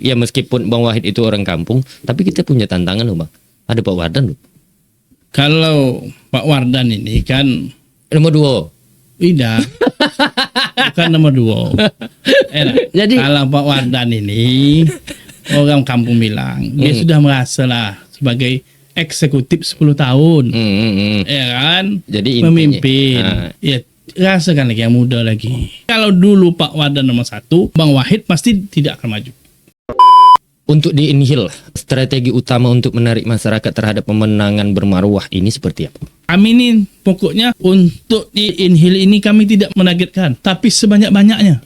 Ya meskipun Bang Wahid itu orang kampung, tapi kita punya tantangan loh Bang. Ada Pak Wardan loh. Kalau Pak Wardan ini kan Nomor 2. tidak, bukan nomor 2. Jadi Kalau Pak Wardan ini orang kampung bilang dia sudah merasa lah sebagai eksekutif 10 tahun, ya kan? Jadi memimpin. Ya rasakan lagi yang muda lagi. Kalau dulu Pak Wardan nomor 1, Bang Wahid pasti tidak akan maju. untuk di Inhil, strategi utama untuk menarik masyarakat terhadap pemenangan bermarwah ini seperti apa? Kami ini pokoknya untuk di Inhil ini kami tidak menargetkan, tapi sebanyak-banyaknya.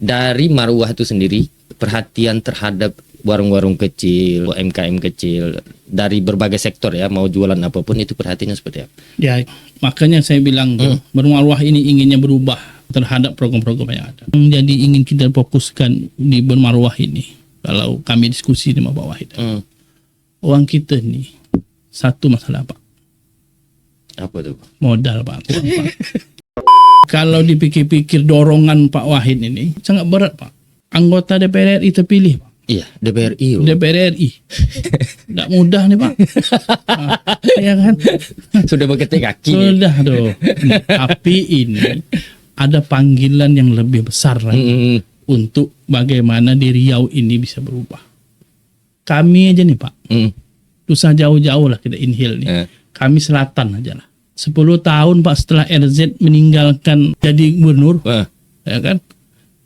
Dari marwah itu sendiri, perhatian terhadap warung-warung kecil, UMKM kecil, dari berbagai sektor ya, mau jualan apapun itu perhatiannya seperti apa? Ya, makanya saya bilang bermarwah ini inginnya berubah terhadap program-program yang ada. Jadi ingin kita fokuskan di bermarwah ini. Kalau kami diskusi dengan Pak Wahid, orang kita nih satu masalah Pak, Apa tuh? modal Pak. Kurang, Pak. Kalau dipikir-pikir dorongan Pak Wahid ini sangat berat Pak. Anggota DPR RI terpilih Pak. Iya, DPRI. DPR RI. Tidak mudah nih Pak. Ya kan? Sudah berketik kaki. Sudah tuh. Tapi ini ada panggilan yang lebih besar lagi untuk bagaimana di Riau ini bisa berubah. Kami aja nih Pak. Usah jauh-jauh lah kita Inhil nih. Kami selatan aja lah. 10 tahun Pak setelah RZ meninggalkan jadi gubernur. Ya kan?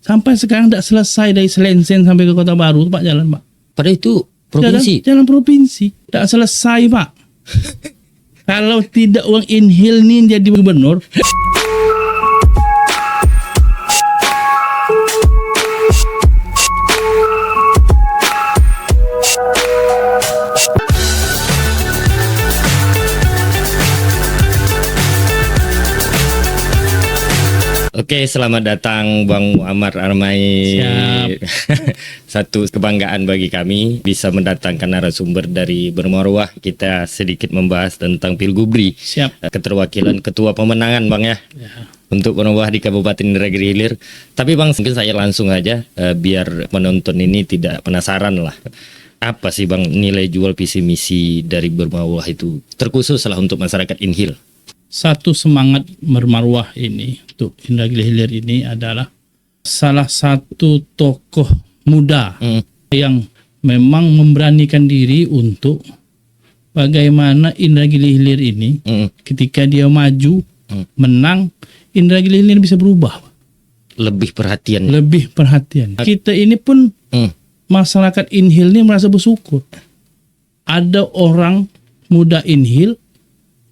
Sampai sekarang tidak selesai dari Selensen sampai ke Kota Baru Pak jalan Pak. Padahal itu provinsi. Jalan provinsi. Tidak selesai Pak. Kalau tidak uang Inhil nih jadi gubernur. Oke, selamat datang Bang Muammar Armai. Siap. Satu kebanggaan bagi kami bisa mendatangkan narasumber dari Bermarwah. Kita sedikit membahas tentang Pilgubri. Siap. Keterwakilan ketua pemenangan Bang ya. Untuk Bermarwah di Kabupaten Indragiri Hilir. Tapi Bang, mungkin saya langsung aja biar penonton ini tidak penasaran lah. Apa sih Bang nilai jual visi misi dari Bermarwah itu? Terkhusus lah untuk masyarakat Inhil. Satu semangat bermarwah ini untuk Indragiri Hilir ini adalah salah satu tokoh muda yang memang memberanikan diri untuk bagaimana Indragiri Hilir ini ketika dia maju menang, Indragiri Hilir bisa berubah. Lebih perhatian. Lebih perhatian. Kita ini pun masyarakat Inhil ini merasa bersyukur. Ada orang muda Inhil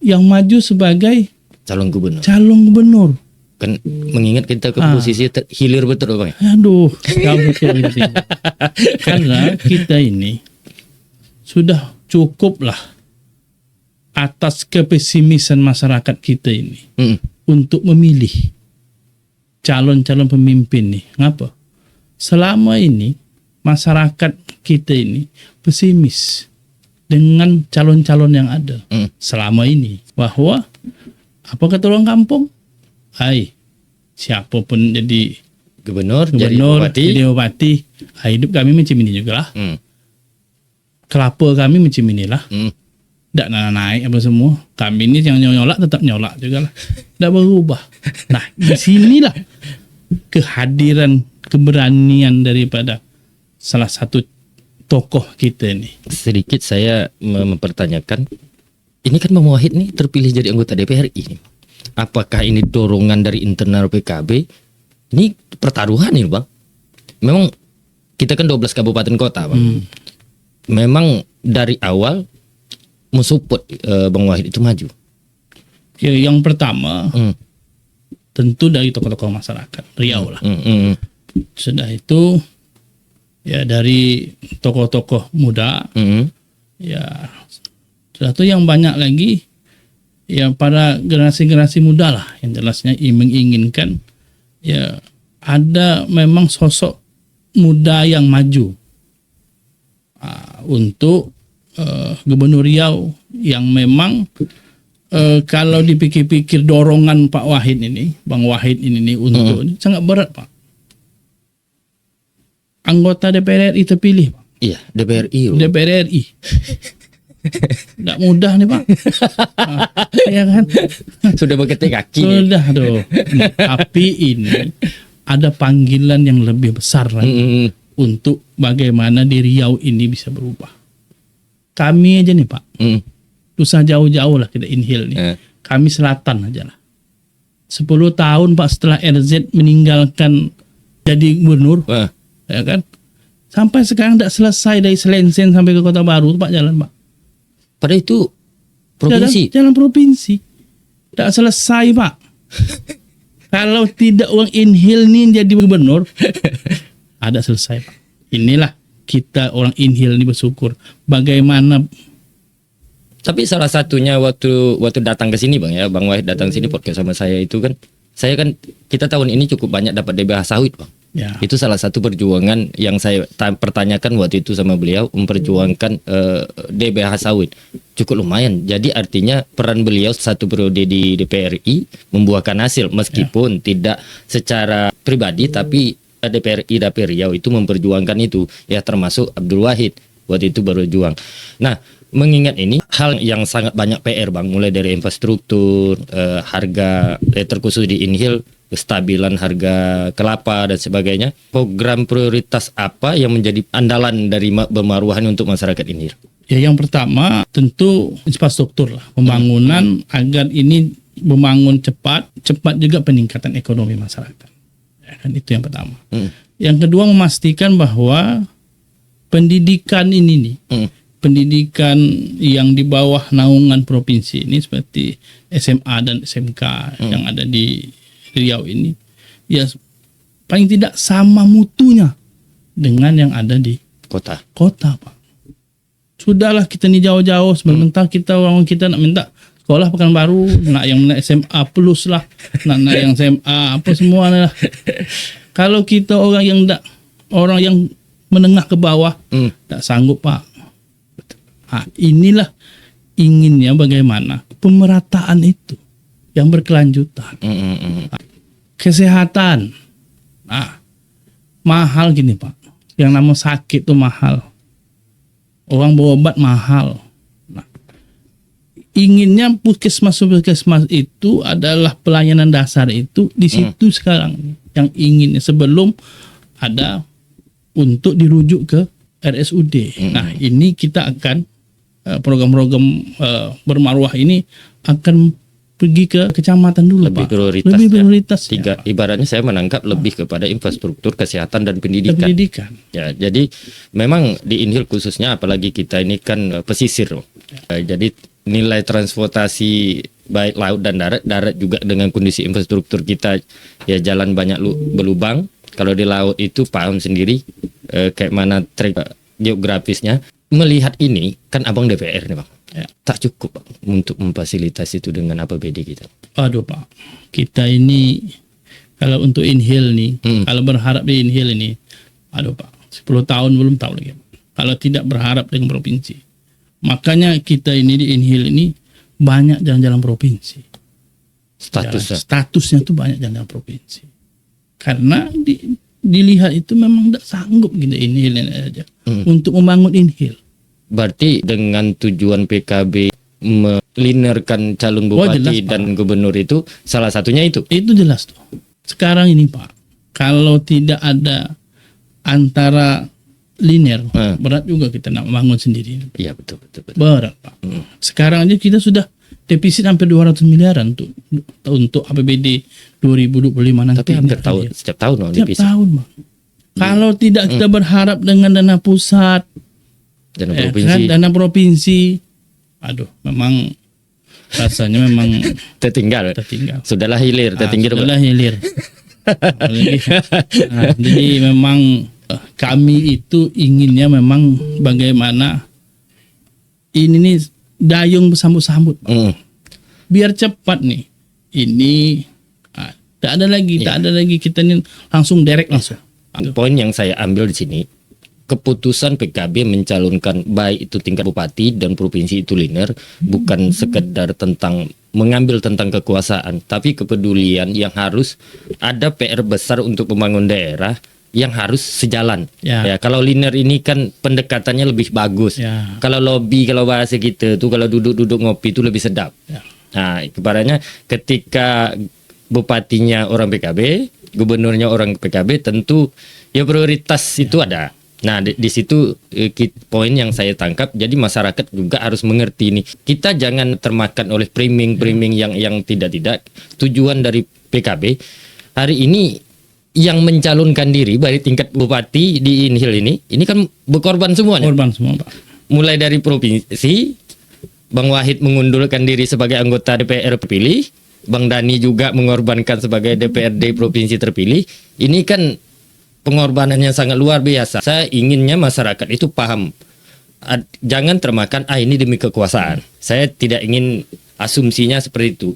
yang maju sebagai calon gubernur. Kan mengingat kita ke posisi hilir betul Bang. Aduh, betul. Karena kita ini sudah cukup lah atas kepesimisan masyarakat kita ini untuk memilih calon-calon pemimpin nih. Ngapa? Selama ini masyarakat kita ini pesimis dengan calon-calon yang ada selama ini, bahwa apa kata orang kampung, siapapun jadi gubernur jadi bupati, hidup kami macam ini juga lah, kelapa kami macam inilah, tidak naik apa semua, kami ini yang nyolak tetap nyolak juga lah, tidak berubah. Nah di sinilah kehadiran keberanian daripada salah satu tokoh kita nih. Sedikit saya mempertanyakan, ini kan Bang Wahid nih terpilih jadi anggota DPR ini. Apakah ini dorongan dari internal PKB? Ini pertaruhan nih Bang. Memang kita kan 12 kabupaten kota Bang. Memang dari awal mensupport Bang Wahid itu maju. Ya, yang pertama tentu dari tokoh-tokoh masyarakat Riau lah. Sudah itu ya dari tokoh-tokoh muda, ya satu yang banyak lagi ya para generasi-generasi muda lah yang jelasnya menginginkan ya ada memang sosok muda yang maju untuk Gubernur Riau yang memang kalau dipikir-pikir dorongan Pak Wahid ini, Bang Wahid ini untuk ini sangat berat Pak. anggota DPR RI terpilih, Pak. Iya, DPRI. DPR RI. Nggak mudah nih, Pak. Ya kan? Sudah berketik kaki. Sudah tuh. Tapi ini ada panggilan yang lebih besar lagi untuk bagaimana di Riau ini bisa berubah. Kami aja nih, Pak. Usah jauh-jauh lah kita inhil nih. Kami selatan aja lah. 10 tahun Pak setelah RZ meninggalkan jadi gubernur, ya kan? Sampai sekarang tidak selesai dari Selensen sampai ke Kota Baru Pak jalan, Pak. Padahal itu provinsi. Jalan provinsi. Tidak selesai, Pak. Kalau tidak uang inhil nih jadi gubernur, ada selesai, Pak. Inilah kita orang inhil ini bersyukur. Bagaimana? Tapi salah satunya waktu datang ke sini Bang ya, Bang Wahid datang sini podcast sama saya itu kan, kita tahun ini cukup banyak dapat DBH sawit Bang. Ya. Itu salah satu perjuangan yang saya pertanyakan waktu itu sama beliau, memperjuangkan DBH sawit. Cukup lumayan. Jadi artinya peran beliau satu periode di DPRI membuahkan hasil meskipun tidak secara pribadi, tapi DPRI Dapil Riau itu memperjuangkan itu, ya termasuk Abdul Wahid waktu itu berjuang. Nah, mengingat ini hal yang sangat banyak PR Bang, mulai dari infrastruktur, harga terkhusus di Inhil, kestabilan harga kelapa dan sebagainya. Program prioritas apa yang menjadi andalan dari Pemaruhan untuk masyarakat Inhil? Ya, yang pertama tentu infrastruktur lah, pembangunan agar ini membangun cepat juga peningkatan ekonomi masyarakat. Ya, kan itu yang pertama. Yang kedua memastikan bahwa pendidikan ini nih, pendidikan yang di bawah naungan provinsi ini seperti SMA dan SMK yang ada di Riau ini, ya paling tidak sama mutunya dengan yang ada di kota Pak. Sudahlah kita nih jauh-jauh, sebentar kita orang kita nak minta sekolah Pekanbaru, nak yang SMA plus lah, nak yang SMA apa semua lah. Kalau kita orang yang menengah ke bawah, tak sanggup Pak. Nah, inilah inginnya bagaimana pemerataan itu yang berkelanjutan. Kesehatan, mahal gini Pak. Yang nama sakit itu mahal. Orang berobat mahal. Nah, inginnya puskesmas itu adalah pelayanan dasar itu di situ sekarang yang inginnya, sebelum ada untuk dirujuk ke RSUD. Nah, ini kita akan program-program bermaruah ini akan pergi ke kecamatan dulu lebih Pak. Prioritas, lebih prioritas tiga ya, ibaratnya saya menangkap lebih kepada infrastruktur, kesehatan dan pendidikan. Ya, jadi memang di Inhil khususnya, apalagi kita ini kan pesisir. Jadi nilai transportasi baik laut dan darat juga dengan kondisi infrastruktur kita, ya jalan banyak berlubang. Kalau di laut itu paham sendiri kayak mana geografisnya. Melihat ini kan Abang DPR nih Bang, tak cukup Bang untuk memfasilitasi itu dengan APBD kita. Aduh Pak, kita ini kalau untuk Inhil nih, kalau berharap di Inhil ini, aduh Pak, 10 tahun belum tahu lagi. Kalau tidak berharap dengan provinsi, makanya kita ini di Inhil ini banyak jalan-jalan provinsi. Statusnya tuh banyak jalan-jalan provinsi. Karena dilihat itu memang tidak sanggup gitu Inhil aja untuk membangun Inhil. Berarti dengan tujuan PKB melinerkan calon bupati jelas, dan gubernur itu salah satunya itu. Itu jelas tuh. Sekarang ini Pak, kalau tidak ada antara linear, berat juga kita nak membangun sendiri. Iya betul. Berat Pak. Sekarang aja kita sudah defisit hampir 200 miliaran untuk APBD 2025 nanti. Tapi hampir setiap tahun defisit. Setiap tahun Bang. Kalau tidak kita berharap dengan dana pusat, dana provinsi, aduh, memang rasanya memang tertinggal. Sudahlah hilir, tertinggal. Hilir. Jadi memang kami itu inginnya memang bagaimana ini nih dayung bersambut-sambut. Biar cepat nih. Ini tak ada lagi kita ini langsung direct langsung. Poin yang saya ambil di sini, keputusan PKB mencalonkan baik itu tingkat bupati dan provinsi itu linear, bukan sekedar tentang mengambil tentang kekuasaan, tapi kepedulian yang harus ada PR besar untuk membangun daerah yang harus sejalan. Ya. Ya, kalau linear ini kan pendekatannya lebih bagus. Ya. Kalau lobby, kalau bahasa kita tuh kalau duduk-duduk ngopi itu lebih sedap. Ya. Nah, ibaratnya ketika bupatinya orang PKB, gubernurnya orang PKB, tentu ya prioritas itu ada. Nah, di situ poin yang saya tangkap. Jadi masyarakat juga harus mengerti ini. Kita jangan termakan oleh framing yang tidak. Tujuan dari PKB hari ini yang mencalonkan diri dari tingkat bupati di Inhil ini kan berkorban semuanya. Korban semua, Pak. Mulai dari provinsi, Bang Wahid mengundurkan diri sebagai anggota DPR terpilih, Bang Dani juga mengorbankan sebagai DPRD provinsi terpilih. Ini kan pengorbanan yang sangat luar biasa. Saya inginnya masyarakat itu paham. Jangan termakan ini demi kekuasaan. Saya tidak ingin asumsinya seperti itu.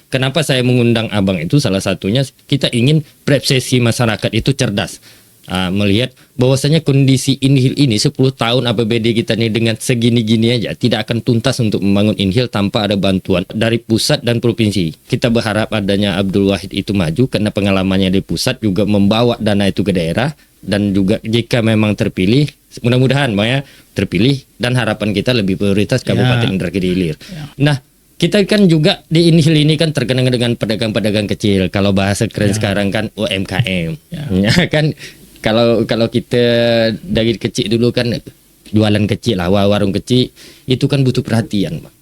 Kenapa saya mengundang Abang itu salah satunya kita ingin persepsi masyarakat itu cerdas. Melihat bahwasanya kondisi Inhil ini 10 tahun APBD kita ini dengan segini-gini aja tidak akan tuntas untuk membangun Inhil tanpa ada bantuan dari pusat dan provinsi. Kita berharap adanya Abdul Wahid itu maju karena pengalamannya di pusat juga membawa dana itu ke daerah, dan juga jika memang terpilih, mudah-mudahan Bang terpilih, dan harapan kita lebih prioritas Kabupaten Indra Kidul Hilir. Nah, kita kan juga di Inhil ini kan terkenal dengan pedagang-pedagang kecil. Kalau bahasa keren sekarang kan UMKM. Ya kan, kalau kita dari kecil dulu kan jualan kecil lah, warung kecil itu kan butuh perhatian, Bang.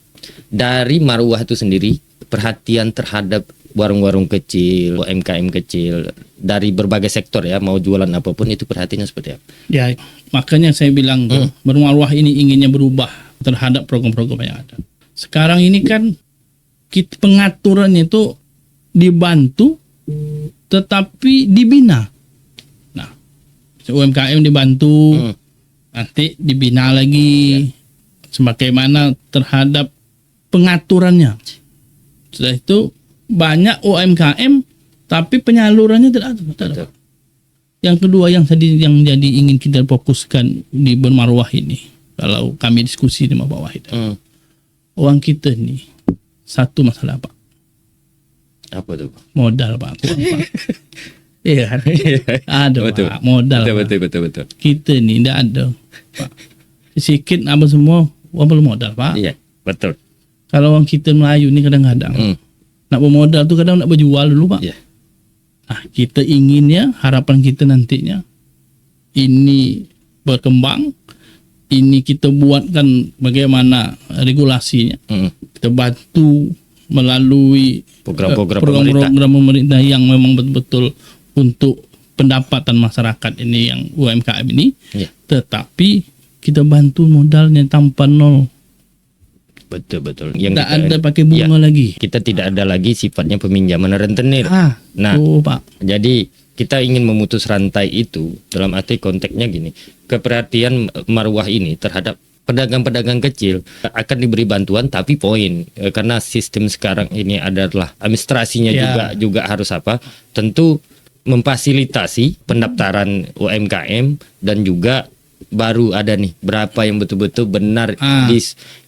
Dari Marwah itu sendiri perhatian terhadap warung-warung kecil, UMKM kecil dari berbagai sektor ya, mau jualan apapun itu perhatiannya seperti apa? Ya, makanya saya bilang Marwah ini inginnya berubah terhadap program-program yang ada. Sekarang ini kan pengaturannya itu dibantu tetapi dibina. Nah, UMKM dibantu, nanti dibina lagi sebagaimana terhadap pengaturannya. Setelah itu banyak UMKM tapi penyalurannya tidak ada. Yang kedua yang jadi ingin kita fokuskan di Bermarwah ini, kalau kami diskusi dengan Pak Wahid. Uang kita nih satu masalah, Pak. Apa tuh? Modal, Pak. Kurang, Pak. Iya kan? Ada, betul. Pak. Modal. Betul. Kita nih tidak ada, Pak. Sedikit apa semua uang perlu modal, Pak. Iya, betul. Kalau orang kita Melayu nih kadang-kadang nak bermodal tuh kadang nak berjual dulu, Pak. Iya. Nah, kita inginnya, harapan kita nantinya ini berkembang. Ini kita buatkan bagaimana regulasinya. Kita bantu melalui program-program pemerintah yang memang betul-betul untuk pendapatan masyarakat ini yang UMKM ini. Tetapi kita bantu modalnya tanpa nol. Betul. Tidak ada pakai bunga lagi. Kita tidak ada lagi sifatnya peminjaman rentenir. Nah, Pak. Jadi kita ingin memutus rantai itu dalam arti konteksnya gini. Keperhatian Marwah ini terhadap pedagang-pedagang kecil akan diberi bantuan, tapi karena sistem sekarang ini adalah administrasinya juga harus tentu memfasilitasi pendaftaran UMKM, dan juga baru ada nih berapa yang betul-betul benar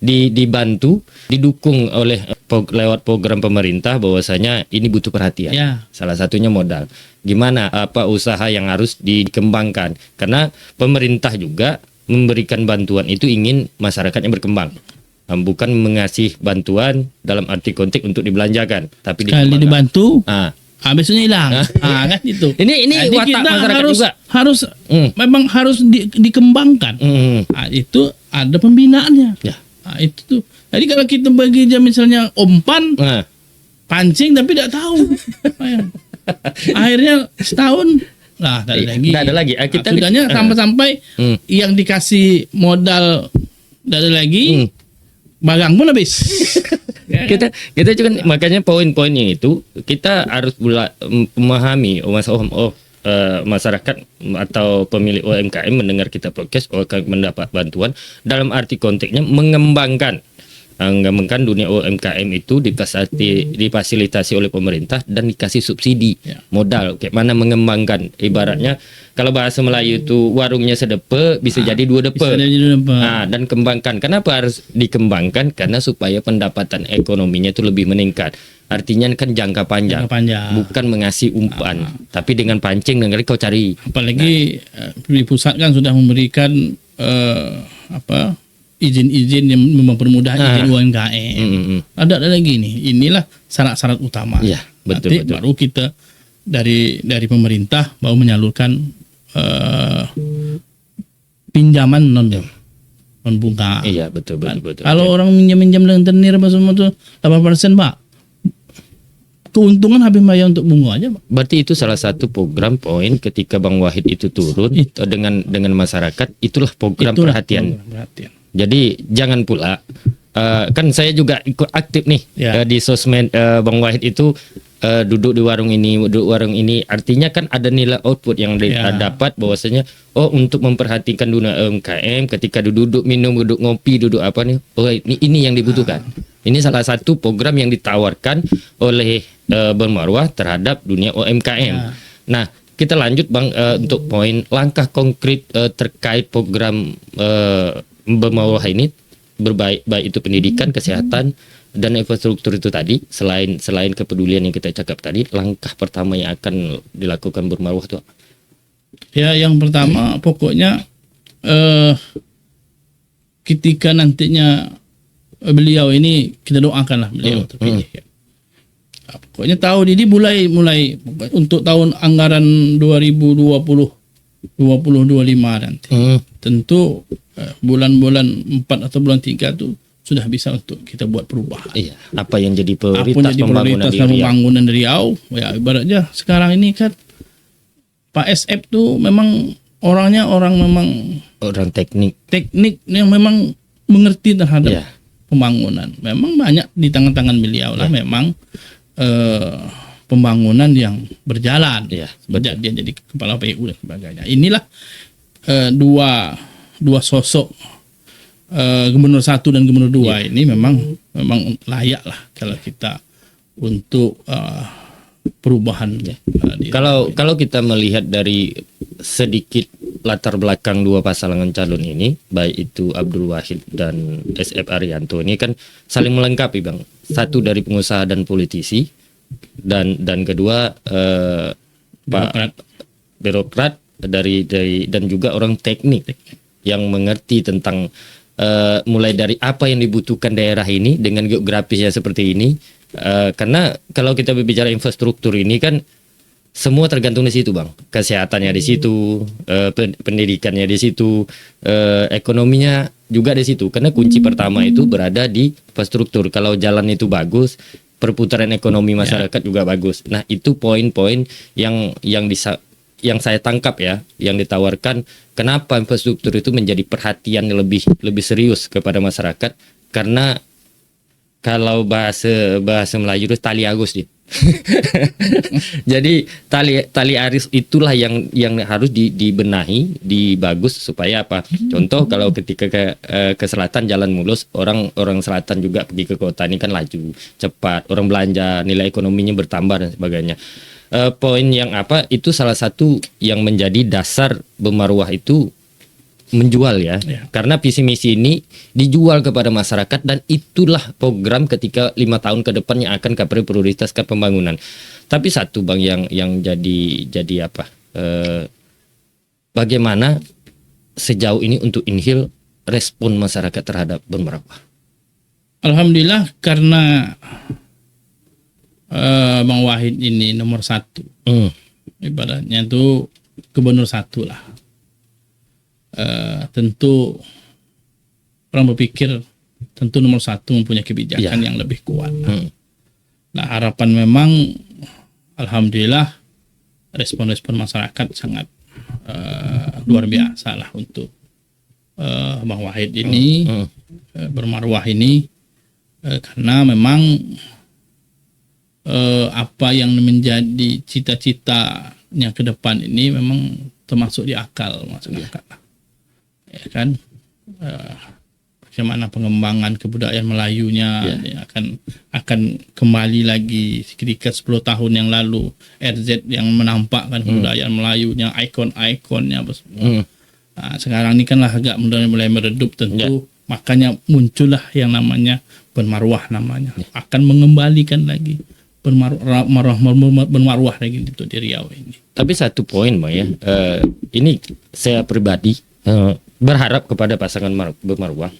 dibantu, didukung lewat program pemerintah, bahwasanya ini butuh perhatian. Salah satunya modal. Gimana usaha yang harus dikembangkan, karena pemerintah juga memberikan bantuan itu ingin masyarakatnya berkembang, bukan mengasih bantuan dalam arti konteks untuk dibelanjakan, tapi sekali dibantu besoknya hilang. Kan itu. Ini watak masyarakat juga memang harus dikembangkan. Itu ada pembinaannya. Itu tuh. Jadi kalau kita bagi misalnya umpan, pancing tapi tidak tahu. Akhirnya setahun tidak ada lagi. Sudahnya sampai yang dikasih modal tidak ada lagi, barang pun habis. kita juga makanya poin-poinnya itu kita harus memahami masyarakat atau pemilik UMKM mendengar kita podcast akan mendapat bantuan dalam arti konteksnya mengembangkan Anggapan dunia UMKM itu difasilitasi oleh pemerintah dan dikasih subsidi modal kayak mana mengembangkan. Ibaratnya kalau bahasa Melayu itu warungnya sedepe bisa jadi dua depe. Dan kembangkan. Kenapa harus dikembangkan? Karena supaya pendapatan ekonominya itu lebih meningkat. Artinya kan jangka panjang. Bukan mengasih umpan, tapi dengan pancing dengan kau cari. Apalagi di pusat kan sudah memberikan izin-izin yang mempermudah izin UMKM. Ada lagi nih. Inilah syarat-syarat utama. Ya, betul. Baru kita dari pemerintah baru menyalurkan pinjaman non bunga. Iya, betul. Kalau orang minjam dengan tenir apa semua itu 8%, Pak. Keuntungan habis bayar untuk bunga aja, Pak. Berarti itu salah satu program poin ketika Bang Wahid itu turun dengan masyarakat, itulah program perhatian. Jadi jangan pula kan saya juga ikut aktif nih di sosmed Bang Wahid itu duduk di warung ini, artinya kan ada nilai output yang dapat bahwasanya untuk memperhatikan dunia UMKM ketika duduk minum, duduk ngopi, duduk apa nih, ini yang dibutuhkan. Ini salah satu program yang ditawarkan oleh Bang Marwah terhadap dunia UMKM. Nah, kita lanjut Bang untuk poin langkah konkret terkait program Bang Marwah ini baik itu pendidikan, kesehatan dan infrastruktur itu tadi. Selain kepedulian yang kita cakap tadi, langkah pertama yang akan dilakukan Bang Marwah itu apa? Ya, yang pertama pokoknya ketika nantinya beliau ini kita doakanlah beliau terpilih. Pokoknya tahun ini mulai untuk tahun anggaran 2025 nanti. Tentu bulan-bulan 4 atau bulan 3 itu sudah bisa untuk kita buat perubahan. Iya, apa yang jadi prioritas pembangunan di Riau? Ya ibaratnya sekarang ini kan Pak SF tuh memang orangnya orang teknik yang memang mengerti terhadap pembangunan. Memang banyak di tangan-tangan beliau lah memang pembangunan yang berjalan. Sejak dia jadi kepala PU dan sebagainya. Inilah dua sosok Gubernur 1 dan Gubernur 2 ini memang layak lah kalau kita untuk perubahan. Kalau kita melihat dari sedikit latar belakang dua pasangan calon ini, baik itu Abdul Wahid dan SF Arianto, ini kan saling melengkapi Bang. Satu dari pengusaha dan politisi, dan kedua birokrat dari dan juga orang teknik yang mengerti tentang mulai dari apa yang dibutuhkan daerah ini dengan geografisnya seperti ini. Karena kalau kita berbicara infrastruktur ini kan semua tergantung di situ Bang. Kesehatannya di situ, pendidikannya di situ, ekonominya juga di situ. Karena kunci pertama itu berada di infrastruktur. Kalau jalan itu bagus, perputaran ekonomi masyarakat juga bagus. Nah, itu poin-poin yang saya tangkap yang ditawarkan. Kenapa infrastruktur itu menjadi perhatian lebih serius kepada masyarakat? Karena kalau bahasa Melayu itu tali agus dia. Jadi tali aris itulah yang harus dibenahi, dibagus supaya apa? Contoh kalau ketika ke selatan jalan mulus, orang selatan juga pergi ke kota ini kan laju, cepat, orang belanja, nilai ekonominya bertambah dan sebagainya. Poin yang apa itu salah satu yang menjadi dasar Marwah itu menjual karena visi misi ini dijual kepada masyarakat dan itulah program ketika 5 tahun ke depan yang akan KPRI prioritaskan pembangunan. Tapi satu Bang yang jadi apa? Bagaimana sejauh ini untuk Inhil respon masyarakat terhadap Marwah? Alhamdulillah karena Bang Wahid ini nomor 1. Ibaratnya itu Gubernur 1 lah. Tentu orang berpikir tentu nomor 1 mempunyai kebijakan yang lebih kuat. Nah, harapan memang alhamdulillah respon masyarakat sangat luar biasa lah untuk Bang Wahid ini, Marwah ini, karena memang apa yang menjadi cita-citanya ke depan ini memang termasuk di akal masyarakat lah. Ya kan, bagaimana pengembangan kebudayaan Melayunya. Dia akan kembali lagi ketika 10 tahun yang lalu RZ yang menampakkan kebudayaan Melayunya, ikon-ikonnya apa semua. Nah, sekarang ini kan lah agak mulai meredup tentu, makanya muncullah yang namanya bermarwah namanya. Akan mengembalikan lagi bermarwah lagi untuk di Riau ini. Tapi satu poin Bang ya, ini saya pribadi berharap kepada pasangan bermarwah,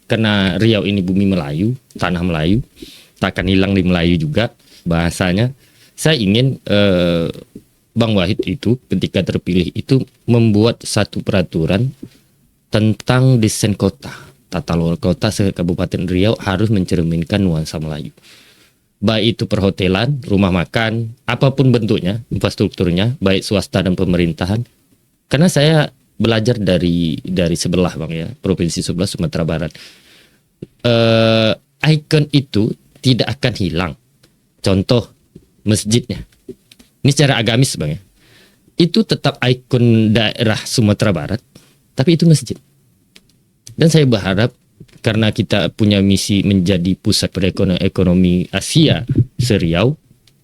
karena Riau ini bumi Melayu, tanah Melayu, tak akan hilang di Melayu juga bahasanya. Saya ingin Bang Wahid itu ketika terpilih itu membuat satu peraturan tentang desain kota, tata lola kota se-Kabupaten Riau harus mencerminkan nuansa Melayu. Baik itu perhotelan, rumah makan, apapun bentuknya, infrastrukturnya, baik swasta dan pemerintahan. Karena saya belajar dari sebelah Bang ya, provinsi sebelah Sumatera Barat. Ikon itu tidak akan hilang. Contoh masjidnya. Ini secara agamis Bang ya. Itu tetap ikon daerah Sumatera Barat, tapi itu masjid. Dan saya berharap karena kita punya misi menjadi pusat perekonomian ekonomi Asia se-Riau,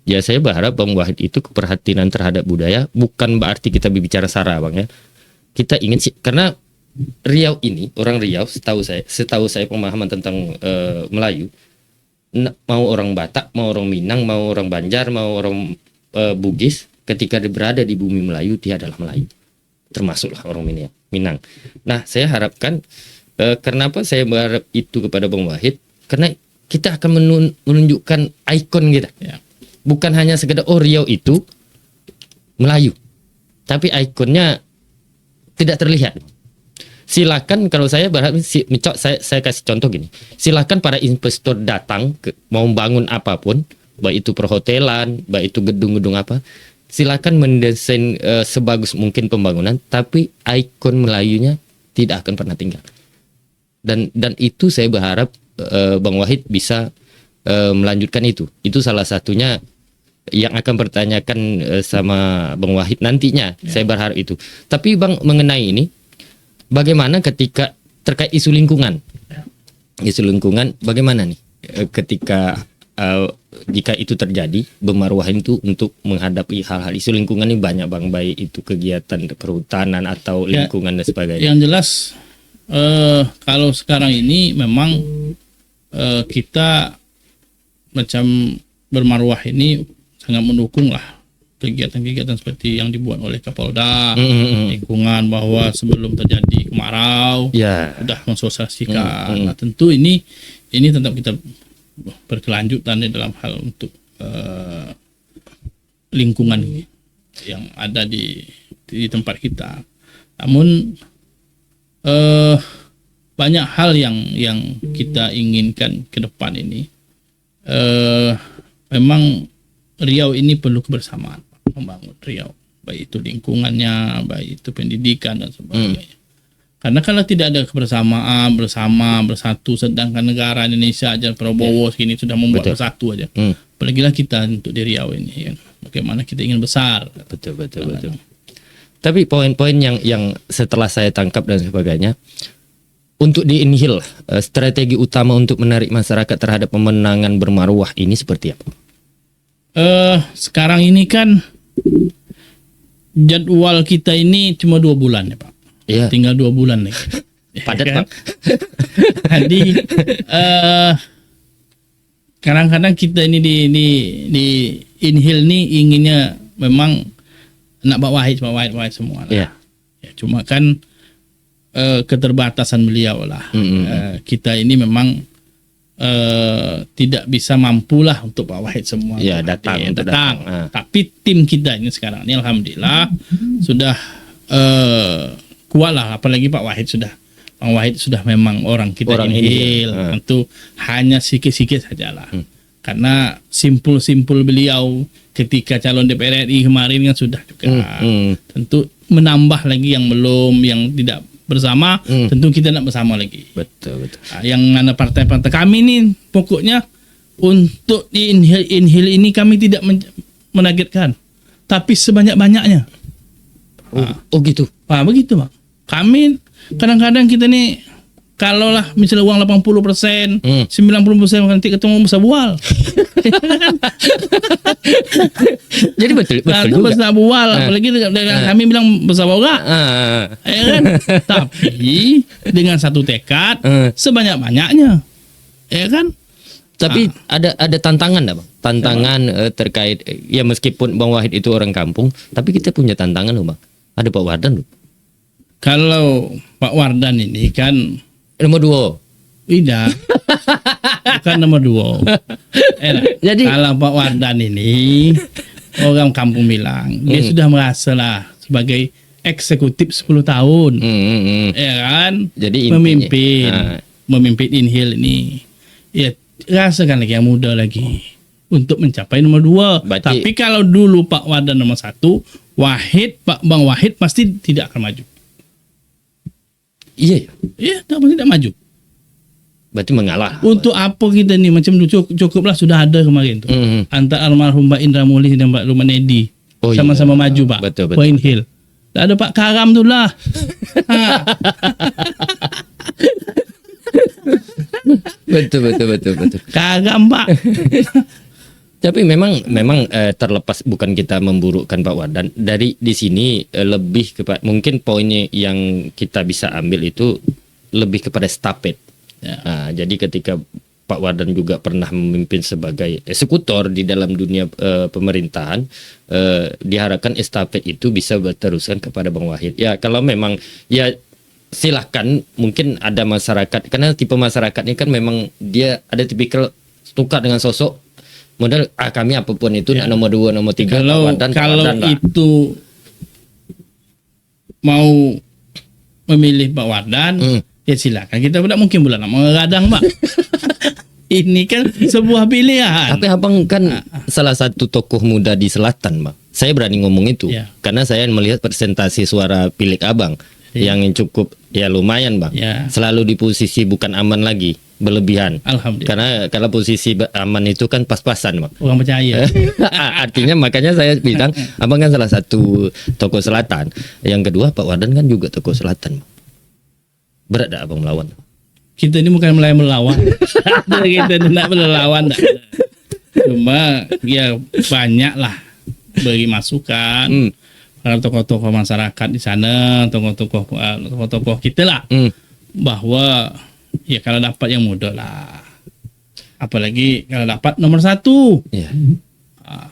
ya saya berharap Bang Wahid itu keperhatian terhadap budaya, bukan berarti kita berbicara sara Bang ya. Kita ingin karena Riau ini, orang Riau setahu saya pemahaman tentang Melayu, mau orang Batak, mau orang Minang, mau orang Banjar, mau orang Bugis, ketika dia berada di bumi Melayu dia adalah Melayu. Termasuklah orang Minang. Nah, saya harapkan kenapa saya berharap itu kepada Bang Wahid, karena kita akan menunjukkan ikon kita. Bukan hanya sekedar Riau itu Melayu, tapi ikonnya tidak terlihat. Silakan, kalau saya berharap, saya kasih contoh gini. Silakan para investor datang mau bangun apapun, baik itu perhotelan, baik itu gedung-gedung apa, silakan mendesain sebagus mungkin pembangunan, tapi ikon Melayunya tidak akan pernah tinggal. Dan itu saya berharap Bang Wahid bisa melanjutkan itu. Itu salah satunya yang akan bertanyakan sama Bang Wahid nantinya. Saya berharap itu. Tapi Bang, mengenai ini, bagaimana ketika terkait isu lingkungan? Isu lingkungan bagaimana nih ketika jika itu terjadi, bermarwah itu untuk menghadapi hal-hal isu lingkungan ini banyak Bang, baik itu kegiatan perhutanan atau lingkungan dan sebagainya. Yang jelas kalau sekarang ini memang kita macam bermarwah ini sangat mendukung lah kegiatan-kegiatan seperti yang dibuat oleh Kapolda lingkungan, bahwa sebelum terjadi kemarau sudah mensosialisasikan. Nah, tentu ini tetap kita berkelanjutan di dalam hal untuk lingkungan yang ada di tempat kita. Namun banyak hal yang kita inginkan ke depan ini. Memang Riau ini perlu kebersamaan membangun Riau, baik itu lingkungannya, baik itu pendidikan dan sebagainya. Karena kalau tidak ada kebersamaan, bersatu, sedangkan negara Indonesia aja Prabowo segini sudah membuat bersatu aja. Apalagi kita untuk di Riau ini, bagaimana kita ingin besar. Betul. Tapi poin-poin yang setelah saya tangkap dan sebagainya, untuk di Inhil, strategi utama untuk menarik masyarakat terhadap pemenangan bermarwah ini seperti apa? Sekarang ini kan jadwal kita ini cuma 2 bulan ya Pak. Iya. Tinggal 2 bulan nih. Padat kan? Pak. Jadi kadang-kadang kita ini di Inhil nih inginnya memang nak Pak Wahid semua lah. Ya, cuma kan keterbatasan beliau lah. Kita ini memang tidak bisa mampulah untuk Pak Wahid semua. Ya, datang. Tapi tim kita ini sekarang ini alhamdulillah sudah kuat lah. Apalagi Pak Wahid sudah memang orang kita Inhil. Tentu hanya sikit-sikit sajalah. Karena simpul beliau ketika calon DPR RI kemarin kan sudah juga. Tentu menambah lagi yang belum, yang tidak bersama, tentu kita nak bersama lagi. Betul. Yang mana partai-partai kami ini pokoknya untuk di Inhil ini kami tidak menargetkan, tapi sebanyak-banyaknya. Oh gitu. Begitu Pak. Kami kadang-kadang kita nih Kalau lah misalnya uang 80%, 90% nanti ketemu Musa Bual. Jadi betul Nah, juga. Musa Bual, apalagi dengan kami bilang Musa Boga. Ya kan? Tapi dengan satu tekad sebanyak-banyaknya. Ya kan? Tapi ada tantangan enggak, Bang? Tantangan terkait ya meskipun Bang Wahid itu orang kampung, tapi kita punya tantangan loh, Bang. Ada Pak Wardan loh. Kalau Pak Wardan ini kan Nomor 2. tidak, bukan nomor 2. Jadi Kalau Pak Wardan ini orang kampung bilang dia sudah merasa lah sebagai eksekutif 10 tahun, ya kan? Jadi memimpin Inhil ini, ya rasakan lagi yang muda lagi untuk mencapai nomor 2. Berarti- Tapi kalau dulu Pak Wardan nomor 1, Bang Wahid pasti tidak akan maju. iya, Iya, tidak maju. berarti mengalah. Untuk apa kita nih macam dulu cukuplah sudah ada kemarin tuh. Antara almarhum Mbak Indra Mulih dan Mbak Rumah Nedi Oh, sama-sama maju Pak. Betul. Point Hill. Tak ada Pak Karam tu lah. Betul. Karam Pak. Tapi memang terlepas bukan kita memburukkan Pak Wardan. Dari di sini lebih kepada mungkin poinnya yang kita bisa ambil itu lebih kepada stafet. Ya. Nah, jadi ketika Pak Wardan juga pernah memimpin sebagai eksekutor di dalam dunia pemerintahan, diharapkan estafet itu bisa berteruskan kepada Bang Wahid. Ya kalau memang ya silahkan, mungkin ada masyarakat karena tipe masyarakatnya kan memang dia ada tipikal suka dengan sosok modal kami apapun itu nak nomor 2 nomor 3 Kalau Wardan lah. itu mau memilih Pak Wardan, ya silakan. Kita tidak mungkin pula nak mengadang Pak. Ini kan sebuah pilihan. Tapi abang kan salah satu tokoh muda di selatan, Bang. Saya berani ngomong itu Ya. karena saya melihat presentasi suara pilik abang yang cukup ya lumayan, Bang. Ya. Selalu di posisi bukan aman lagi, berlebihan. Alhamdulillah. Karena kalau posisi aman itu kan pas-pasan, Bang. Orang percaya. Artinya makanya saya bilang abang kan salah satu tokoh selatan. Yang kedua Pak Wardan kan juga tokoh selatan, Bang. Berat tak abang melawan? Kita ini bukan mulai melawan. Kita tidak melawan. Cuma ya banyak lah beri masukan. Para tokoh-tokoh masyarakat di sana, tokoh-tokoh kita lah, bahwa ya kalau dapat yang muda lah, apalagi kalau dapat nomor 1, Iya.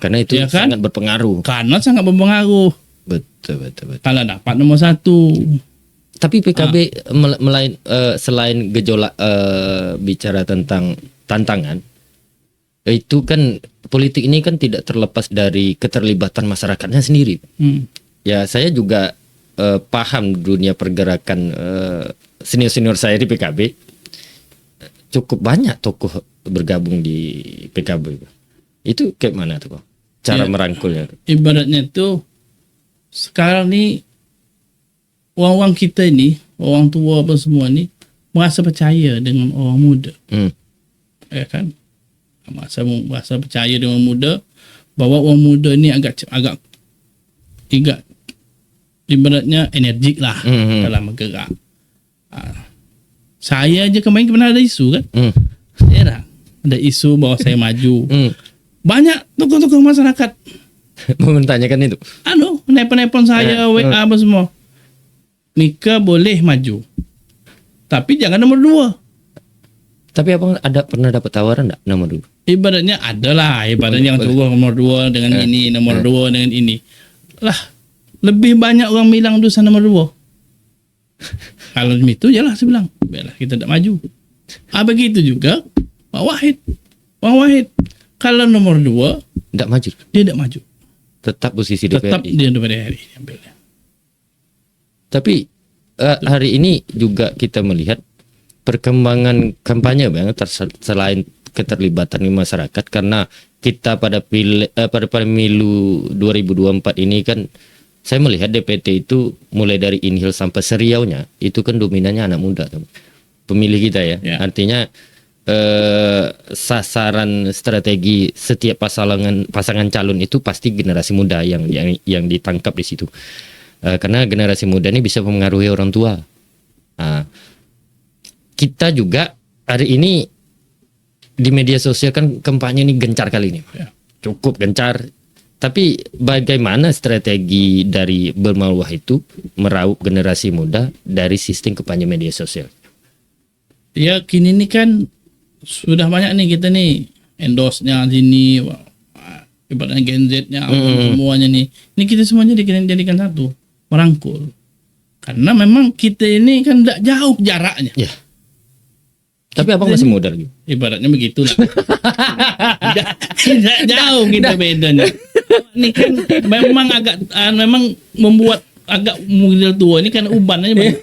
Karena itu ya kan? sangat berpengaruh. karena sangat berpengaruh. Betul. Kalau dapat nomor 1, Tapi PKB selain gejolak bicara tentang tantangan, itu kan politik ini kan tidak terlepas dari keterlibatan masyarakatnya sendiri. Ya saya juga paham dunia pergerakan senior-senior saya di PKB. Cukup banyak tokoh bergabung di PKB. Itu kayak mana tuh, Bang? Cara Ya. merangkulnya? ibaratnya tuh sekarang nih orang-orang kita ini, orang tua apa semua ini merasa percaya dengan orang muda, ya kan? Merasa percaya dengan orang muda, bahwa orang muda ini agak ibaratnya energik lah dalam bergerak. Saya aja kemarin pernah ada isu kan, ya, ada isu bahwa saya maju. Banyak tokoh-tokoh masyarakat Mempertanyakan itu. nelpon saya, WA apa semua. Mika boleh maju, tapi jangan nomor 2. Tapi abang pernah dapat tawaran enggak nomor 2? Ibaratnya adalah, ibaratnya yang turun nomor 2 dengan ini, nomor 2 dengan ini. Lah, lebih banyak orang bilang dosa nomor 2. Kalau itu jelas saya bilang, biarlah kita tidak maju. Begitu juga Pak Wahid. Pak Wahid, kalau nomor 2 Enggak maju. dia tidak maju. Tetap posisi Tetap DPRI. dia DPR RI ambilnya. Tapi hari ini juga kita melihat perkembangan kampanye, Bang, selain keterlibatan di masyarakat, karena kita pada pemilu 2024 ini kan saya melihat DPT itu mulai dari Inhil sampai Seriaunya itu kan dominannya anak muda, pemilih kita ya. Ya. Artinya sasaran strategi setiap pasangan calon itu pasti generasi muda yang ditangkap di situ. Karena generasi muda ini bisa mempengaruhi orang tua. kita juga hari ini di media sosial kan kampanye ini gencar kali ini. Ya. Cukup gencar. Tapi bagaimana strategi dari Bermarwah itu meraup generasi muda dari sistem kampanye media sosial? Ya kini ini kan sudah banyak nih kita nih endorse-nya sini, ibaratnya Gen Z-nya semuanya nih. Ini kita semuanya dijadikan satu, merangkul. Karena memang kita ini kan tidak jauh jaraknya. Ya. Tapi abang masih muda lagi. Ibaratnya begitulah. Tidak jauh kita bedanya. Ini kan memang memang membuat agak model tua ini kan uban aja banyak.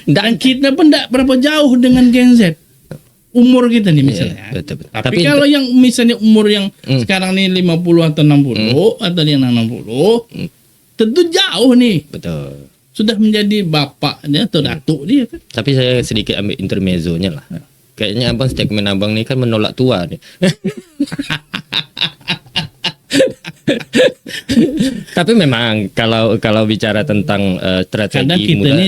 Dan kita pun tidak berapa jauh dengan Gen Z. Umur kita nih misalnya. Betul. Tapi kalau yang misalnya umur yang sekarang nih 50 atau 60 atau yang 60 tentu jauh nih. Betul. Sudah menjadi bapak dia atau datuk dia kan. Tapi saya sedikit ambil intermezzonya lah. Kayaknya abang statement abang nih kan menolak tua nih. Tapi memang kalau bicara tentang strategi kadang kita muda, ini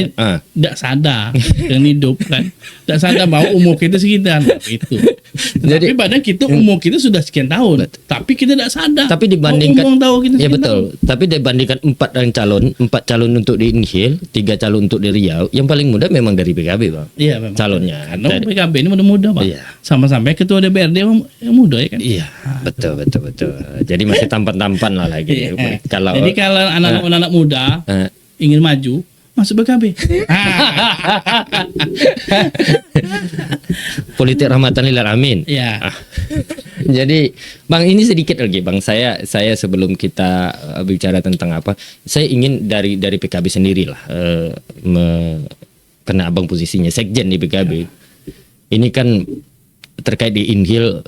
tidak sadar dan hidup kan, tidak sadar bahwa umur kita sekian itu. Tapi padahal kita umur kita sudah sekian tahun, tapi kita tidak sadar. Tapi dibandingkan, umur tahu kita ya sekian betul. tahun. Tapi dibandingkan 4 calon untuk di Inhil, 3 calon untuk di Riau, yang paling muda memang dari PKB bang. Iya memang. Calonnya. Karena PKB ini muda-muda bang. Iya. Sama-sampai ketua DPRD yang muda ya kan. Iya, betul. Jadi masih tampan-tampan lah lagi. Jadi kalau anak-anak muda ingin maju, masuk PKB. Politik rahmatan lil alamin. Iya. Jadi bang, ini sedikit lagi bang. Saya sebelum kita bicara tentang apa, saya ingin dari PKB sendiri lah. Karena abang posisinya sekjen di PKB. Ini kan terkait di Inhil,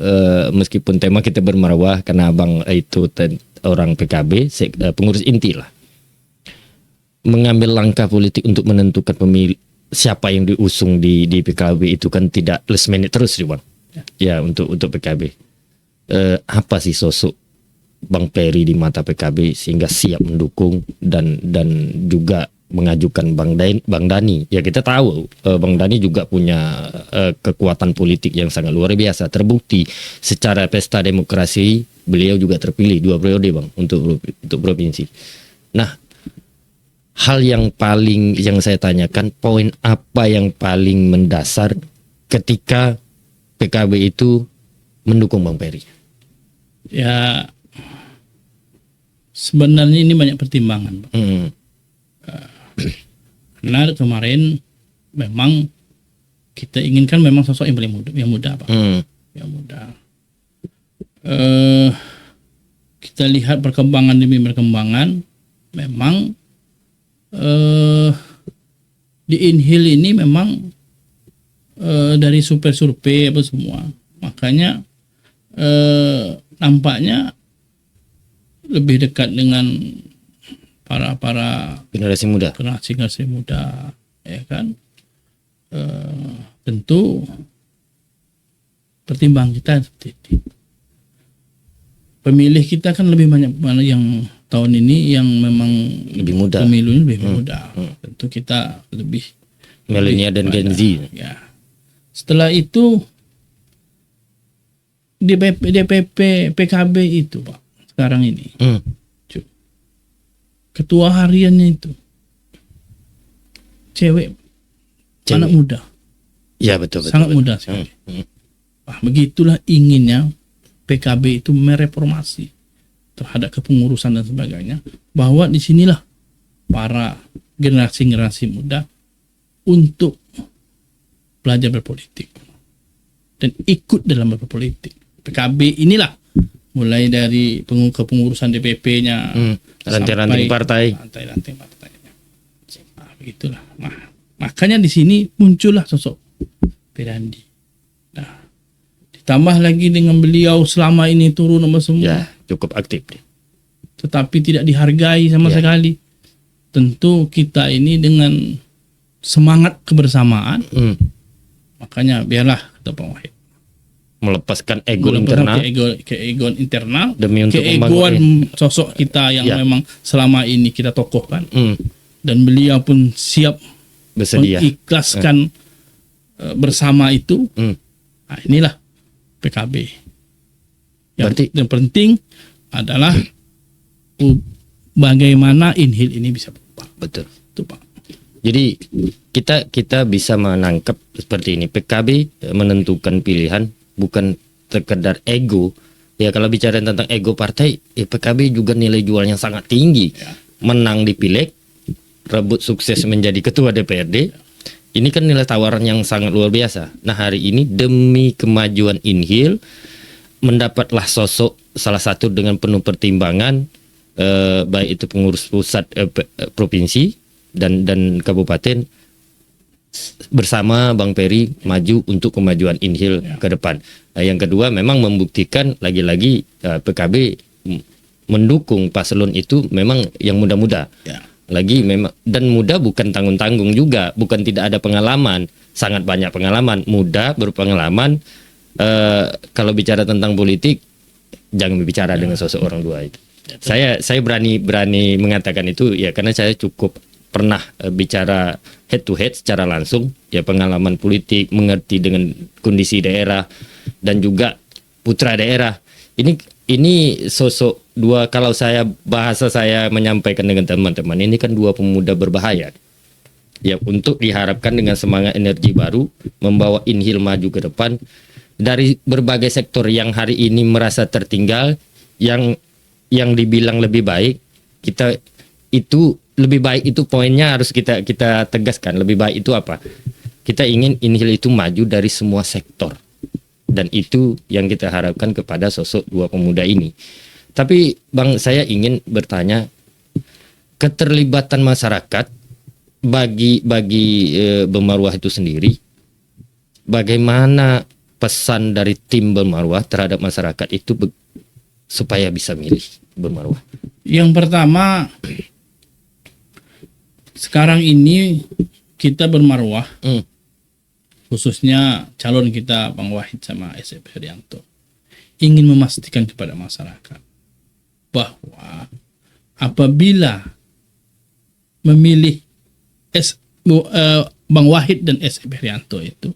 meskipun tema kita bermarwah karena abang itu orang PKB, pengurus inti lah. Mengambil langkah politik untuk menentukan pemilih siapa yang diusung di PKB itu kan tidak last minute terus sih bang. Ya untuk PKB. Apa sih sosok Bang Peri di mata PKB sehingga siap mendukung dan juga mengajukan Bang Dani. Ya kita tahu Bang Dani juga punya kekuatan politik yang sangat luar biasa. Terbukti secara pesta demokrasi beliau juga terpilih 2 periode bang untuk provinsi. Nah, hal yang saya tanyakan, poin apa yang paling mendasar ketika PKB itu mendukung Bang Peri? Ya sebenarnya ini banyak pertimbangan Bang. Karena kemarin memang kita inginkan memang sosok yang paling muda Pak. Yang muda. Kita lihat perkembangan demi perkembangan, memang di Inhil ini memang dari survei apa semua, makanya nampaknya lebih dekat dengan para generasi muda, ya kan. Tentu pertimbangan kita seperti itu. Pemilih kita kan lebih banyak mana yang tahun ini yang memang lebih muda, pemilunya lebih muda. Tentu kita lebih milenial dan Gen Z. Ya. Setelah itu DPP PKB itu Pak sekarang ini ketua hariannya itu cewek. Anak muda. Ya betul. Sangat muda sekali. Begitulah inginnya PKB itu mereformasi terhadap kepengurusan dan sebagainya, bahwa disinilah para generasi muda untuk belajar berpolitik dan ikut dalam berpolitik. PKB inilah mulai dari kepengurusan DPP-nya, ranting-ranting partai. Nah, begitulah. Makanya di sini muncullah sosok Pirandi. Nah, ditambah lagi dengan beliau selama ini turun sama semua. Ya, cukup aktif. Tetapi tidak dihargai sama sekali. Tentu kita ini dengan semangat kebersamaan, makanya biarlah kata Pak Wahid melepaskan ego internal, ke ego internal demi untuk keegoan sosok kita yang memang selama ini kita tokohkan, dan beliau pun siap Bersedia. mengikhlaskan bersama itu. Hmm. Nah, inilah PKB. Yang Berarti- penting adalah bagaimana Inhil ini bisa berubah. Betul. Itu Pak. Jadi kita bisa menangkap seperti ini. PKB menentukan pilihan bukan sekedar ego. Ya kalau bicara tentang ego partai, ya PKB juga nilai jualnya sangat tinggi. Ya. Menang di pileg, rebut sukses menjadi ketua DPRD. Ini kan nilai tawaran yang sangat luar biasa. Nah hari ini demi kemajuan Inhil, mendapatlah sosok salah satu dengan penuh pertimbangan, baik itu pengurus pusat provinsi dan kabupaten, bersama Bang Peri maju untuk kemajuan Inhil ke depan. Yang kedua memang membuktikan lagi-lagi PKB mendukung paslon itu memang yang muda-muda. Ya. Lagi memang, dan muda bukan tanggung-tanggung juga, bukan tidak ada pengalaman, sangat banyak pengalaman, muda berpengalaman. Kalau bicara tentang politik jangan berbicara dengan sosok orang tua itu. Saya berani mengatakan itu ya karena saya cukup pernah bicara head to head secara langsung, ya pengalaman politik, mengerti dengan kondisi daerah dan juga putra daerah. Ini sosok dua, kalau bahasa saya menyampaikan dengan teman-teman, ini kan dua pemuda berbahaya. Ya untuk diharapkan dengan semangat energi baru membawa Inhil maju ke depan dari berbagai sektor yang hari ini merasa tertinggal, yang dibilang lebih baik, kita itu lebih baik itu poinnya harus kita tegaskan. Lebih baik itu apa? Kita ingin Inhil itu maju dari semua sektor. Dan itu yang kita harapkan kepada sosok dua pemuda ini. Tapi Bang, saya ingin bertanya, keterlibatan masyarakat bagi Bermarwah itu sendiri, bagaimana pesan dari tim Bermarwah terhadap masyarakat itu supaya bisa milih Bermarwah? Yang pertama, sekarang ini kita Bermarwah, khususnya calon kita Bang Wahid sama SF Herianto, ingin memastikan kepada masyarakat bahwa apabila memilih Bang Wahid dan SF Herianto itu,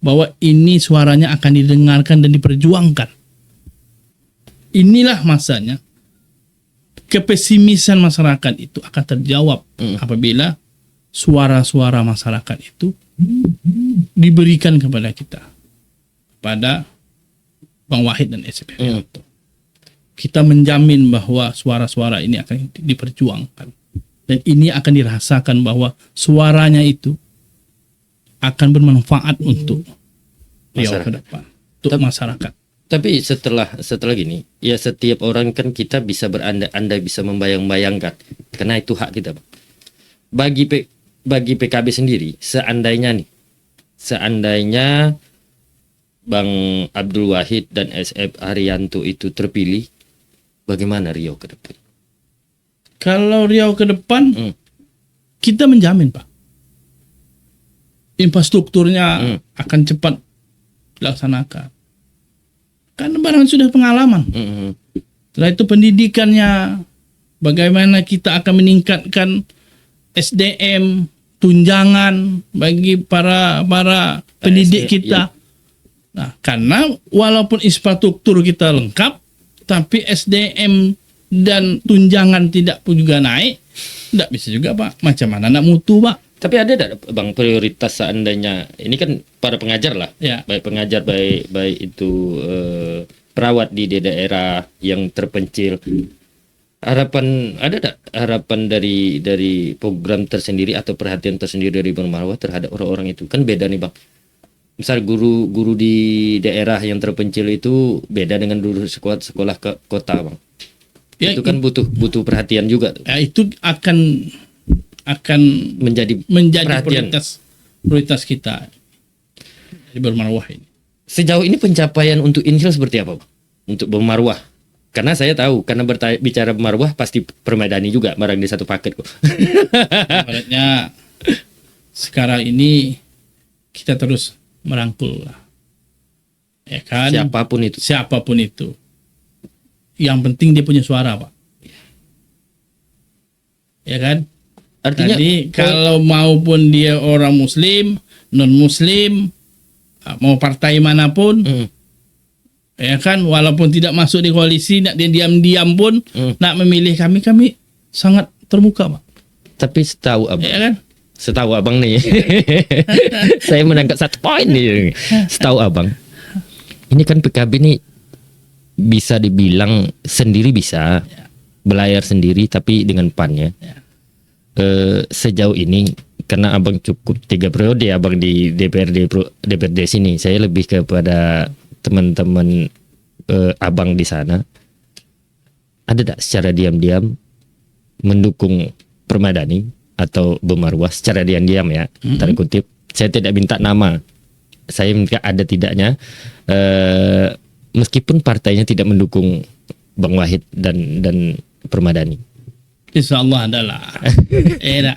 bahwa ini suaranya akan didengarkan dan diperjuangkan. Inilah masanya kepesimisan masyarakat itu akan terjawab apabila suara-suara masyarakat itu diberikan kepada kita, pada Bang Wahid dan SF Herianto. Kita menjamin bahwa suara-suara ini akan diperjuangkan dan ini akan dirasakan bahwa suaranya itu akan bermanfaat untuk Riau ke depan, untuk masyarakat. Tapi setelah gini, ya setiap orang kan kita bisa berandai-andai, bisa membayang-bayangkan, karena itu hak kita, Bang. Bagi PKB sendiri, seandainya Bang Abdul Wahid dan SF Haryanto itu terpilih, bagaimana Riau ke depan? Kalau Riau ke depan, kita menjamin, Pak, infrastrukturnya akan cepat dilaksanakan. Karena barang sudah pengalaman. Setelah itu pendidikannya, bagaimana kita akan meningkatkan SDM, tunjangan bagi para pendidik kita. Nah, karena walaupun infrastruktur kita lengkap, tapi SDM dan tunjangan tidak pun juga naik, tidak bisa juga, Pak. Macam mana nak mutu, Pak? Tapi ada tidak, Bang, prioritas seandainya ini kan para pengajar lah, Ya. baik pengajar, baik itu perawat di daerah yang terpencil. Ada tak harapan dari program tersendiri atau perhatian tersendiri dari Bermarwah terhadap orang-orang itu? Kan beda nih, Bang. Misal guru di daerah yang terpencil itu beda dengan guru sekolah ke kota, Bang. Ya, itu kan butuh perhatian juga. Ya, itu akan menjadi perhatian. prioritas kita di Bermarwah ini. Sejauh ini pencapaian untuk Inhil seperti apa, Bang? Untuk Bermarwah? Karena saya tahu, karena bicara Bermarwah pasti permadani juga, barang di satu paket kok. Ibaratnya sekarang ini kita terus merangkul lah. Ya kan? Siapapun itu. Yang penting dia punya suara, Pak. Ya kan? Artinya Jadi kalau maupun dia orang muslim, non muslim, mau partai manapun, ya kan, walaupun tidak masuk di koalisi, nak dia diam-diam pun nak memilih kami sangat terbuka, Pak. tapi setahu abang, Ya kan? setahu abang nih, saya menangkap satu poin nih. Setahu abang, ini kan PKB nih bisa dibilang sendiri bisa belayar sendiri, tapi dengan PAN ya. Sejauh ini karena abang cukup 3 periode abang di DPRD sini, saya lebih kepada teman-teman abang di sana. Ada tak secara diam-diam mendukung Permadani atau Bermarwah secara diam-diam ya, tanda kutip. Saya tidak minta nama, saya minta ada tidaknya, meskipun partainya tidak mendukung Bang Wahid dan Permadani. Insya Allah adalah.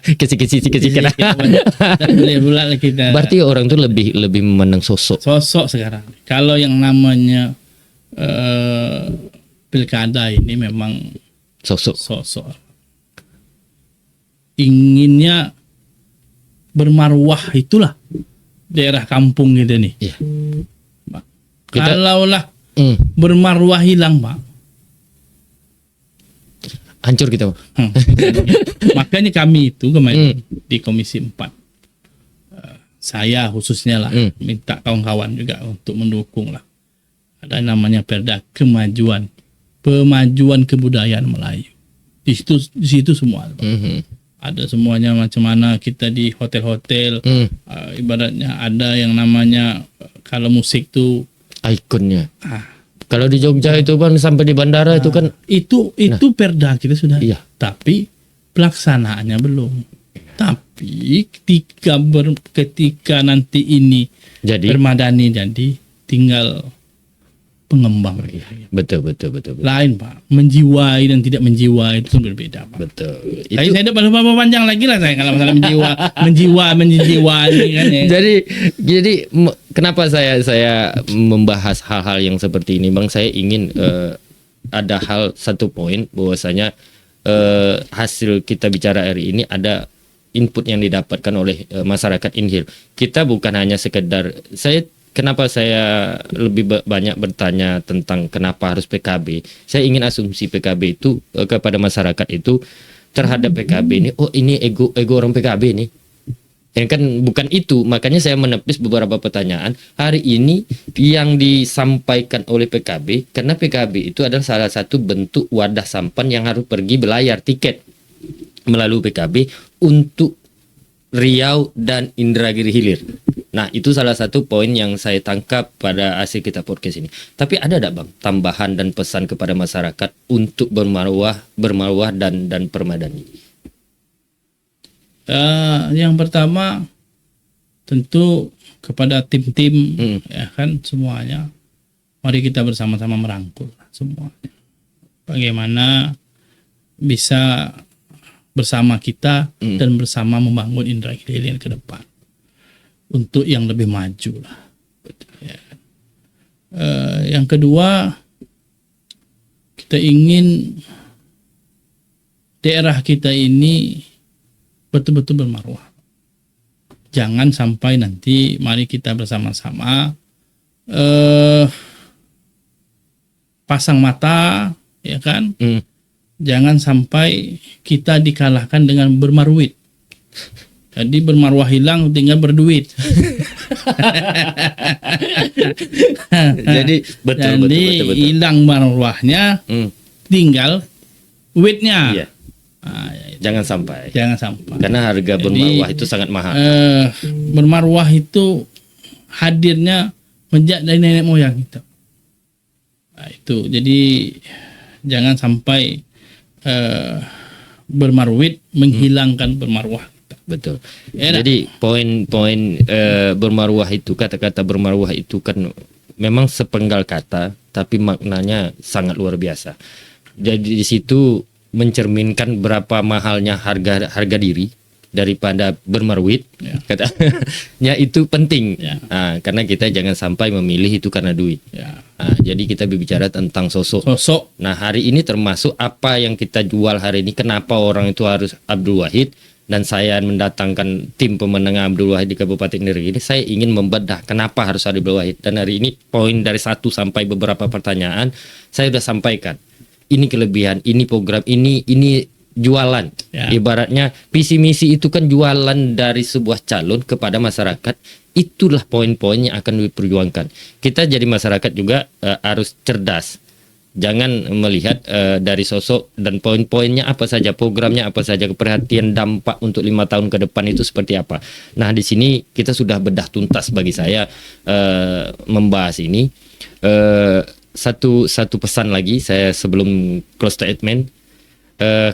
Kecil-kecil. Boleh pula kita. Berarti orang tuh lebih memandang sosok. Sekarang. Kalau yang namanya pilkada ini memang sosok. Inginnya bermarwah, itulah daerah kampung kita nih. Iya. Kalaulah bermarwah hilang, Pak, hancur kita. Makanya kami itu kemarin di Komisi 4, saya khususnya lah minta kawan-kawan juga untuk mendukung lah. Ada namanya Perda Pemajuan Kebudayaan Melayu. Di situ semua. Ada semuanya, macam mana kita di hotel-hotel, ibaratnya ada yang namanya kalau musik tuh ikonnya. Kalau di Jogja itu kan sampai di bandara itu kan itu perda kita sudah. Iya. Tapi pelaksanaannya belum. Tapi ketika nanti ini jadi Permadani jadi tinggal pengembang. betul. Lain, Pak. Menjiwai dan tidak menjiwai itu berbeda, Pak. Betul. Tapi saya tidak perlu panjang lagi lah saya kalau masalah menjiwai kan ya. Jadi kenapa saya membahas hal-hal yang seperti ini, Bang? Saya ingin ada satu poin bahwasanya hasil kita bicara hari ini ada input yang didapatkan oleh masyarakat Inhil. Kita bukan hanya sekedar kenapa saya lebih banyak bertanya tentang kenapa harus PKB. Saya ingin asumsi PKB itu kepada masyarakat itu terhadap PKB ini, oh ini ego orang PKB ini. Ya kan bukan itu, makanya saya menepis beberapa pertanyaan hari ini yang disampaikan oleh PKB, karena PKB itu adalah salah satu bentuk wadah sampan yang harus pergi belayar tiket melalui PKB untuk Riau dan Indragiri Hilir. Nah, itu salah satu poin yang saya tangkap pada hasil kita podcast ini. Tapi ada enggak, Bang, tambahan dan pesan kepada masyarakat untuk bermarwah dan Permadani? Yang pertama tentu kepada tim-tim ya kan semuanya, mari kita bersama-sama merangkul semuanya. Bagaimana bisa bersama kita dan bersama membangun Indragiri Hilir ke depan untuk yang lebih maju lah. Ya. Yang kedua, kita ingin daerah kita ini betul-betul bermarwah. Jangan sampai nanti mari kita bersama-sama pasang mata, ya kan? Jangan sampai kita dikalahkan dengan bermarwit. Jadi bermarwah hilang, tinggal berduit. Jadi betul. Hilang marwahnya, tinggal duitnya. Iya. Jangan sampai. Karena harga Jadi, bermarwah itu sangat mahal. Bermarwah itu hadirnya menjak dari nenek moyang kita. Nah, itu. Jadi jangan sampai bermarwit menghilangkan bermarwah kita. Betul. Ya, jadi poin-poin bermarwah itu, kata-kata bermarwah itu kan memang sepenggal kata, tapi maknanya sangat luar biasa. Jadi di situ mencerminkan berapa mahalnya harga diri daripada bermarwit, katanya itu penting. Karena kita jangan sampai memilih itu karena duit. Jadi kita berbicara tentang sosok. Nah, hari ini termasuk apa yang kita jual hari ini, kenapa orang itu harus Abdul Wahid, dan saya mendatangkan tim pemenang Abdul Wahid di Kabupaten Ngerigi ini, saya ingin membedah kenapa harus ada Abdul Wahid. Dan hari ini poin dari 1 sampai beberapa pertanyaan saya sudah sampaikan. Ini kelebihan, ini program, ini jualan. Ya. Ibaratnya visi misi itu kan jualan dari sebuah calon kepada masyarakat. Itulah poin-poin yang akan diperjuangkan. Kita jadi masyarakat juga harus cerdas. Jangan melihat dari sosok dan poin-poinnya apa saja, programnya apa saja, perhatian dampak untuk 5 tahun ke depan itu seperti apa. Nah, di sini kita sudah bedah tuntas bagi saya membahas ini. Satu pesan lagi saya sebelum close statement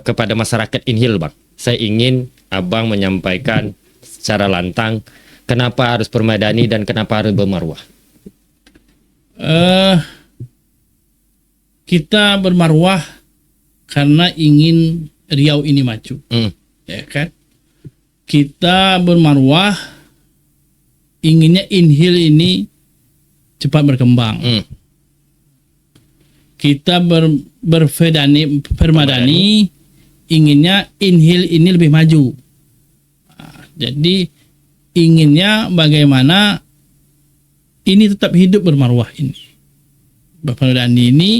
kepada masyarakat Inhil, Bang. Saya ingin Abang menyampaikan secara lantang kenapa harus permadani dan kenapa harus bermarwah. Kita bermarwah karena ingin Riau ini maju, ya kan? Kita bermarwah inginnya Inhil ini cepat berkembang. Kita permadani inginnya Inhil ini lebih maju. Nah, jadi inginnya bagaimana ini tetap hidup bermarwah ini. Permadani ini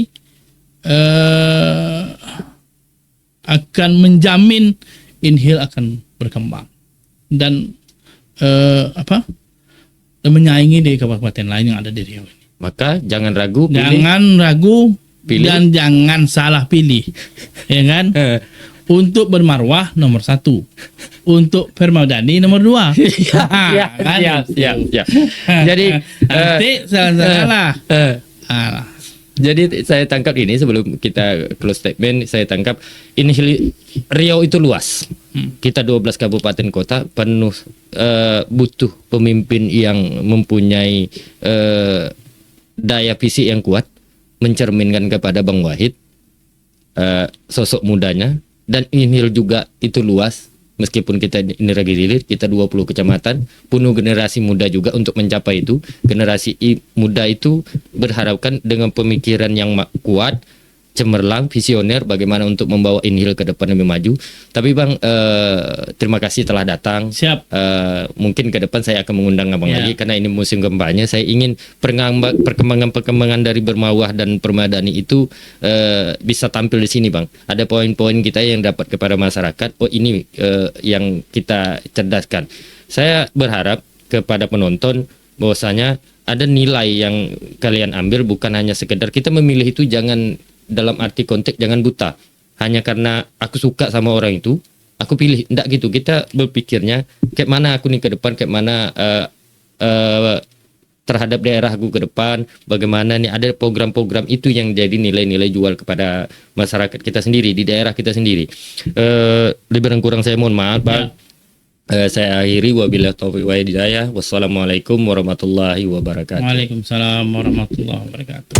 akan menjamin Inhil akan berkembang dan dan menyaingi di kabupaten lain yang ada di Riau ini. Maka jangan ragu, pilih. Dan jangan salah pilih, ya kan? Untuk bermarwah nomor 1, untuk permadani nomor 2. Siap. Jadi nanti salah. Jadi saya tangkap ini sebelum kita close statement, saya tangkap ini Riau itu luas. Kita 12 kabupaten kota penuh butuh pemimpin yang mempunyai daya fisik yang kuat, mencerminkan kepada Bang Wahid sosok mudanya, dan Inhil juga itu luas. Meskipun kita ini lagi rilis, kita 20 kecamatan, penuh generasi muda juga untuk mencapai itu. Generasi muda itu berharapkan dengan pemikiran yang kuat, cemerlang, visioner, bagaimana untuk membawa Inhil ke depan lebih maju. Tapi Bang, terima kasih telah datang. Siap. Mungkin ke depan saya akan mengundang Abang lagi, karena ini musim kampanye. Saya ingin perkembangan dari bermawah dan permadani itu bisa tampil di sini, Bang. Ada poin-poin kita yang dapat kepada masyarakat. Oh, ini yang kita cerdaskan. Saya berharap kepada penonton bahwasanya ada nilai yang kalian ambil, bukan hanya sekedar kita memilih itu, jangan dalam arti konteks jangan buta hanya karena aku suka sama orang itu aku pilih, enggak gitu. Kita berpikirnya kayak mana aku nih ke depan, kayak mana terhadap daerah aku ke depan, bagaimana nih ada program-program itu yang jadi nilai-nilai jual kepada masyarakat kita sendiri di daerah kita sendiri. Lebih dan kurang saya mohon maaf, Bang. Saya akhiri, wabillahi taufiq wal hidayah. Wassalamualaikum warahmatullahi wabarakatuh. Waalaikumsalam warahmatullahi wabarakatuh.